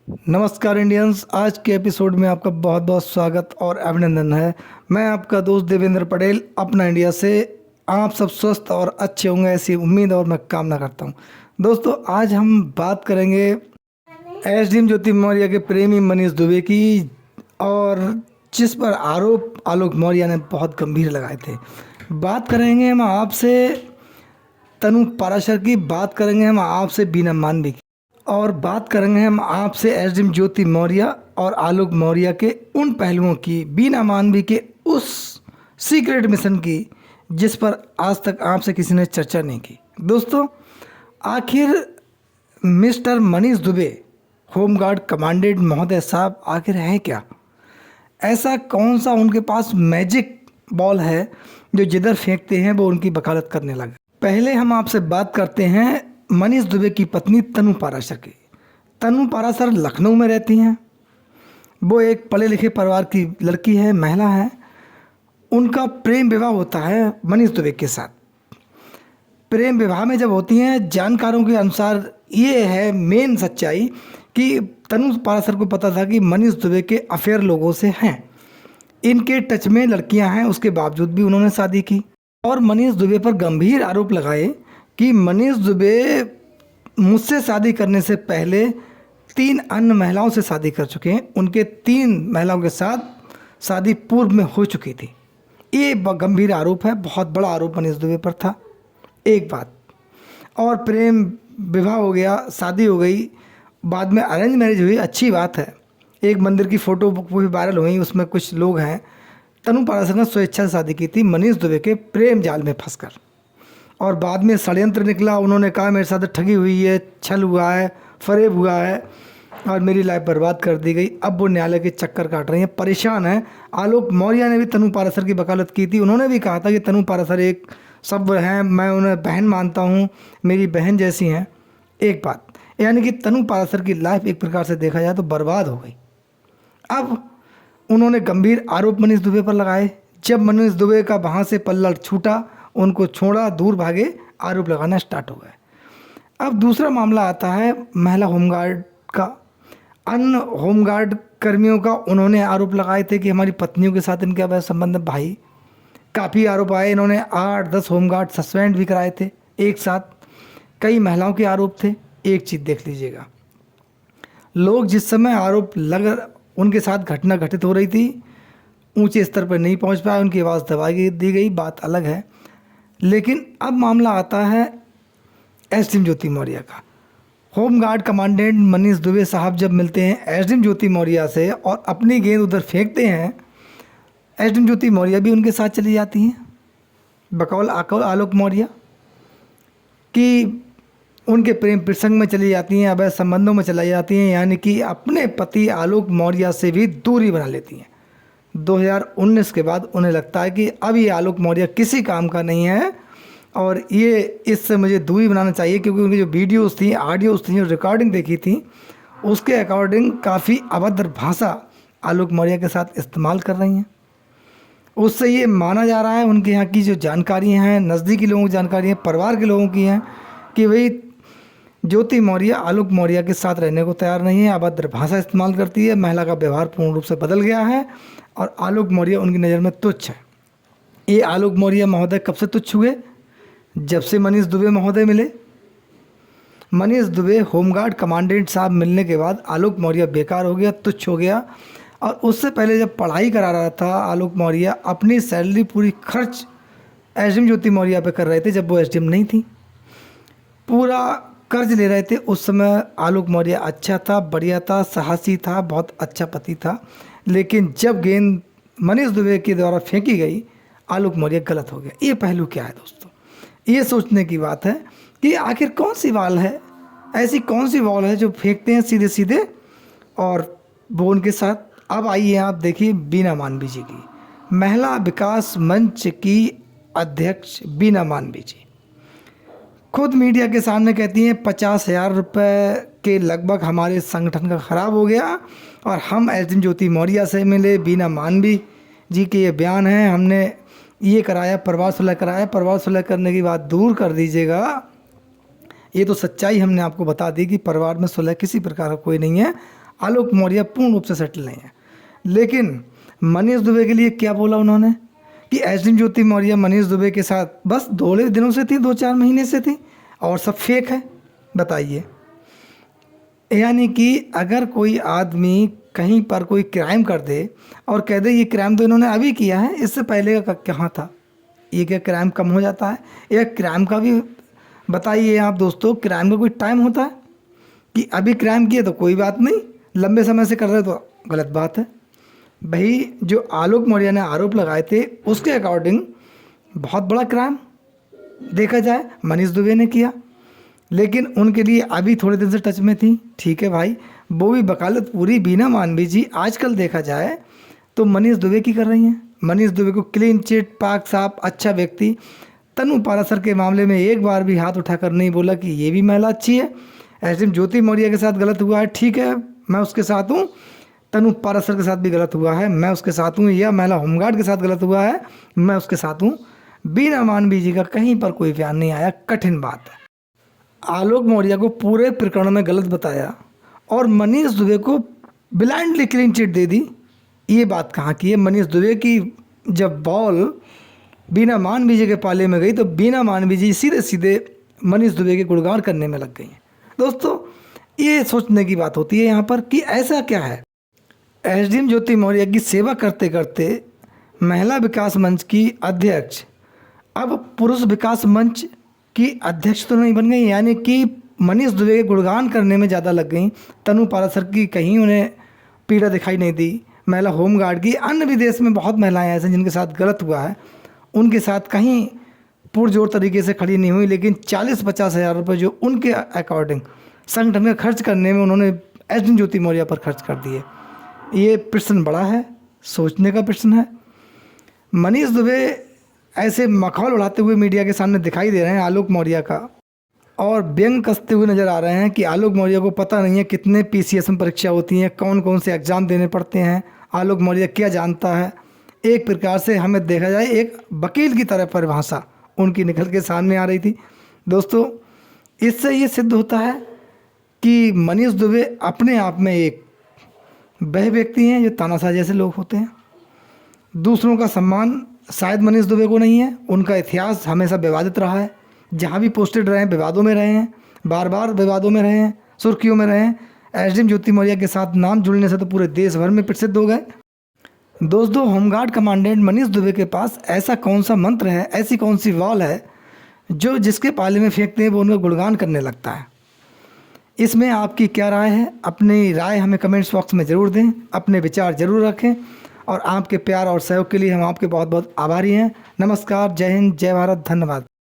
नमस्कार इंडियंस। आज के एपिसोड में आपका बहुत बहुत स्वागत और अभिनंदन है। मैं आपका दोस्त देवेंद्र पटेल अपना इंडिया से। आप सब स्वस्थ और अच्छे होंगे ऐसी उम्मीद और मैं कामना करता हूं। दोस्तों, आज हम बात करेंगे एसडीएम ज्योति मौर्य के प्रेमी मनीष दुबे की, और जिस पर आरोप आलोक मौर्य ने बहुत गंभीर लगाए थे। बात करेंगे हम आपसे तनु पाराशर की, बात करेंगे हम आपसे बीना मानवी की, और बात करेंगे हम आपसे एसडीएम ज्योति मौर्य और आलोक मौर्य के उन पहलुओं की, बीना मानवी के उस सीक्रेट मिशन की जिस पर आज तक आपसे किसी ने चर्चा नहीं की। दोस्तों, आखिर mister Manish Dubey, home guard commandant महोदय साहब, आखिर हैं क्या? ऐसा कौन सा उनके पास मैजिक बॉल है जो जिधर फेंकते हैं वो उनकी वकालत करने लगे? पहले हम आपसे बात करते हैं मनीष दुबे की पत्नी तनु पाराशर की। तनु पाराशर लखनऊ में रहती हैं। वो एक पढ़े लिखे परिवार की लड़की है, महिला है। उनका प्रेम विवाह होता है मनीष दुबे के साथ। प्रेम विवाह में जब होती हैं, जानकारों के अनुसार ये है मेन सच्चाई कि तनु पाराशर को पता था कि मनीष दुबे के अफेयर लोगों से हैं, इनके टच में लड़कियां हैं, उसके बावजूद भी उन्होंने शादी की। और मनीष दुबे पर गंभीर आरोप लगाए कि मनीष दुबे मुझसे शादी करने से पहले 3 अन्य महिलाओं से शादी कर चुके हैं। उनके 3 महिलाओं के साथ शादी पूर्व में हो चुकी थी। ये गंभीर आरोप है, बहुत बड़ा आरोप मनीष दुबे पर था। एक बात और, प्रेम विवाह हो गया, शादी हो गई, बाद में अरेंज मैरिज हुई, अच्छी बात है। एक मंदिर की फ़ोटो भी वायरल हुई, उसमें कुछ लोग हैं। तनु पाराशर ने स्वेच्छा से शादी की थी मनीष दुबे के प्रेम जाल में फंसकर, और बाद में षड्यंत्र निकला। उन्होंने कहा मेरे साथ ठगी हुई है, छल हुआ है, फरेब हुआ है और मेरी लाइफ बर्बाद कर दी गई। अब वो न्यायालय के चक्कर काट रही हैं, परेशान हैं। आलोक मौर्य ने भी तनु पाराशर की वकालत की थी। उन्होंने भी कहा था कि तनु पाराशर एक सब हैं, मैं उन्हें बहन मानता हूँ, मेरी बहन जैसी हैं। एक बात, यानी कि तनु पाराशर की लाइफ एक प्रकार से देखा जाए तो बर्बाद हो गई। अब उन्होंने गंभीर आरोप मनीष दुबे पर लगाए। जब मनीष दुबे का वहाँ से पल्ला छूटा, उनको छोड़ा, दूर भागे, आरोप लगाना स्टार्ट हो गए। अब दूसरा मामला आता है महिला होमगार्ड का। अन्य होमगार्ड कर्मियों का उन्होंने आरोप लगाए थे कि हमारी पत्नियों के साथ इनके अवैध संबंध है। भाई, काफ़ी आरोप आए। इन्होंने 8-10 होमगार्ड सस्पेंड भी कराए थे एक साथ। कई महिलाओं के आरोप थे। एक चीज़ देख लीजिएगा, लोग जिस समय आरोप लग उनके साथ घटना घटित हो रही थी, ऊंचे स्तर पर नहीं पहुंच पाए, उनकी आवाज़ दबाई दी गई, बात अलग है। लेकिन अब मामला आता है एसडीएम ज्योति मौर्य का। होमगार्ड कमांडेंट मनीष दुबे साहब जब मिलते हैं एसडीएम ज्योति मौर्य से और अपनी गेंद उधर फेंकते हैं, एसडीएम ज्योति मौर्य भी उनके साथ चली जाती हैं, बकौल आलोक मौर्य कि उनके प्रेम प्रसंग में चली जाती हैं, अवैध संबंधों में चलाई जाती हैं, यानी कि अपने पति आलोक मौर्य से भी दूरी बना लेती हैं। 2019 के बाद उन्हें लगता है कि अब ये आलोक मौर्य किसी काम का नहीं है और ये इससे मुझे दूरी बनाना चाहिए, क्योंकि उनकी जो वीडियोस थी, ऑडियोस थी, जो रिकॉर्डिंग देखी थी, उसके अकॉर्डिंग काफ़ी अभद्र भाषा आलोक मौर्य के साथ इस्तेमाल कर रही हैं। उससे ये माना जा रहा है, उनके यहाँ की जो जानकारी हैं, नज़दीकी लोगों की जानकारी है, परिवार के लोगों की हैं, कि भाई ज्योति मौर्य आलोक मौर्य के साथ रहने को तैयार नहीं है, अभद्र भाषा इस्तेमाल करती है, महिला का व्यवहार पूर्ण रूप से बदल गया है और आलोक मौर्य उनकी नज़र में तुच्छ है। ये आलोक मौर्य महोदय कब से तुच्छ हुए? जब से मनीष दुबे महोदय मिले। मनीष दुबे होमगार्ड कमांडेंट साहब मिलने के बाद आलोक मौर्य बेकार हो गया, तुच्छ हो गया। और उससे पहले जब पढ़ाई करा रहा था आलोक मौर्य, अपनी सैलरी पूरी खर्च एसडीएम ज्योति मौर्य पे कर रहे थे जब वो एसडीएम नहीं थी, पूरा कर्ज ले रहे थे। उस समय आलोक मौर्य अच्छा था, बढ़िया था, साहसी था, बहुत अच्छा पति था। लेकिन जब गेंद मनीष दुबे के द्वारा फेंकी गई, आलोक मौर्य गलत हो गया। ये पहलू क्या है दोस्तों? ये सोचने की बात है कि आखिर कौन सी बॉल है, ऐसी कौन सी बॉल है जो फेंकते हैं सीधे सीधे और वो उनके साथ। अब आइए आप देखिए बीना मानवी जी की, महिला विकास मंच की अध्यक्ष बीना मानवी जी खुद मीडिया के सामने कहती हैं 50,000 रुपये के लगभग हमारे संगठन का ख़राब हो गया और हम एसडीएम ज्योति मौर्य से मिले। बीना मानवी जी के ये बयान है, हमने ये कराया, परिवार सुलह कराया। परिवार सुलह करने की बात दूर कर दीजिएगा, ये तो सच्चाई हमने आपको बता दी कि परिवार में सुलह किसी प्रकार का कोई नहीं है। आलोक मौर्य पूर्ण रूप से सेटल नहीं है। लेकिन मनीष दुबे के लिए क्या बोला उन्होंने कि एसडीएम ज्योति मौर्य मनीष दुबे के साथ बस 2 दिनों से थी, 2-4 महीने से थी और सब फेक है। बताइए, यानी कि अगर कोई आदमी कहीं पर कोई क्राइम कर दे और कह दे ये क्राइम तो इन्होंने अभी किया है, इससे पहले का कहाँ था, ये क्या क्राइम कम हो जाता है? या क्राइम का भी बताइए आप दोस्तों, क्राइम का कोई टाइम होता है कि अभी क्राइम किया तो कोई बात नहीं, लंबे समय से कर रहे तो गलत बात है। भाई जो आलोक मौर्य ने आरोप लगाए थे उसके अकॉर्डिंग बहुत बड़ा क्राइम देखा जाए मनीष दुबे ने किया, लेकिन उनके लिए अभी थोड़े दिन से टच में थी। ठीक है भाई, वो भी वकालत पूरी बीना मानवी जी आजकल देखा जाए तो मनीष दुबे की कर रही हैं। मनीष दुबे को क्लीन चिट, पाक साफ, अच्छा व्यक्ति। तनु पाराशर के मामले में एक बार भी हाथ उठाकर नहीं बोला कि ये भी महिला अच्छी है। एसडीएम ज्योति मौर्य के साथ गलत हुआ है, ठीक है, मैं उसके साथ हूँ। तनु पाराशर के साथ भी गलत हुआ है, मैं उसके साथ हूँ। या महिला होमगार्ड के साथ गलत हुआ है, मैं उसके साथ हूँ। बीना मानवी जी का कहीं पर कोई बयान नहीं आया। कठिन बात है। आलोक मौर्य को पूरे प्रकरण में गलत बताया और मनीष दुबे को ब्लाइंडली क्लीन चिट दे दी। ये बात कहाँ की है? मनीष दुबे की जब बॉल बीना मानवी जी के पाले में गई तो बीना मानवी जी सीधे सीधे मनीष दुबे के गुणगान करने में लग गई हैं। दोस्तों, ये सोचने की बात होती है यहाँ पर कि ऐसा क्या है। एसडीएम ज्योति मौर्य की सेवा करते करते महिला विकास मंच की अध्यक्ष अब पुरुष विकास मंच की अध्यक्ष तो नहीं बन गई, यानी कि मनीष दुबे के गुणगान करने में ज़्यादा लग गई। तनु पाराशर की कहीं उन्हें पीड़ा दिखाई नहीं दी। महिला होमगार्ड की, अन्य भी देश में बहुत महिलाएं ऐसे जिनके साथ गलत हुआ है, उनके साथ कहीं पुरजोर तरीके से खड़ी नहीं हुई। लेकिन 40-50 हज़ार रुपये जो उनके अकॉर्डिंग संगठन में खर्च करने में उन्होंने एसडीएम ज्योति मौर्य पर खर्च कर दिए। ये प्रश्न बड़ा है, सोचने का प्रश्न है। मनीष दुबे ऐसे मखौल उड़ाते हुए मीडिया के सामने दिखाई दे रहे हैं आलोक मौर्य का, और व्यंग कसते हुए नज़र आ रहे हैं कि आलोक मौर्य को पता नहीं है कितने पीसीएस में परीक्षा होती हैं, कौन कौन से एग्ज़ाम देने पड़ते हैं, आलोक मौर्य क्या जानता है। एक प्रकार से हमें देखा जाए एक वकील की तरह परिभाषा उनकी निकल के सामने आ रही थी। दोस्तों, इससे ये सिद्ध होता है कि मनीष दुबे अपने आप में एक वह व्यक्ति हैं जो तानाशाह जैसे लोग होते हैं। दूसरों का सम्मान शायद मनीष दुबे को नहीं है। उनका इतिहास हमेशा विवादित रहा है, जहाँ भी पोस्टेड रहे हैं विवादों में रहे हैं, बार बार विवादों में रहे हैं, सुर्खियों में रहे हैं। एसडीएम ज्योति मौर्य के साथ नाम जुड़ने से तो पूरे देश भर में प्रसिद्ध हो गए। दोस्तों, होमगार्ड कमांडेंट मनीष दुबे के पास ऐसा कौन सा मंत्र है, ऐसी कौन सी वॉल है जो जिसके पाले में फेंकते हैं वो उनका गुणगान करने लगता है। इसमें आपकी क्या राय है? अपनी राय हमें कमेंट्स बॉक्स में ज़रूर दें, अपने विचार ज़रूर रखें, और आपके प्यार और सहयोग के लिए हम आपके बहुत बहुत आभारी हैं। नमस्कार, जय हिंद, जय भारत, धन्यवाद।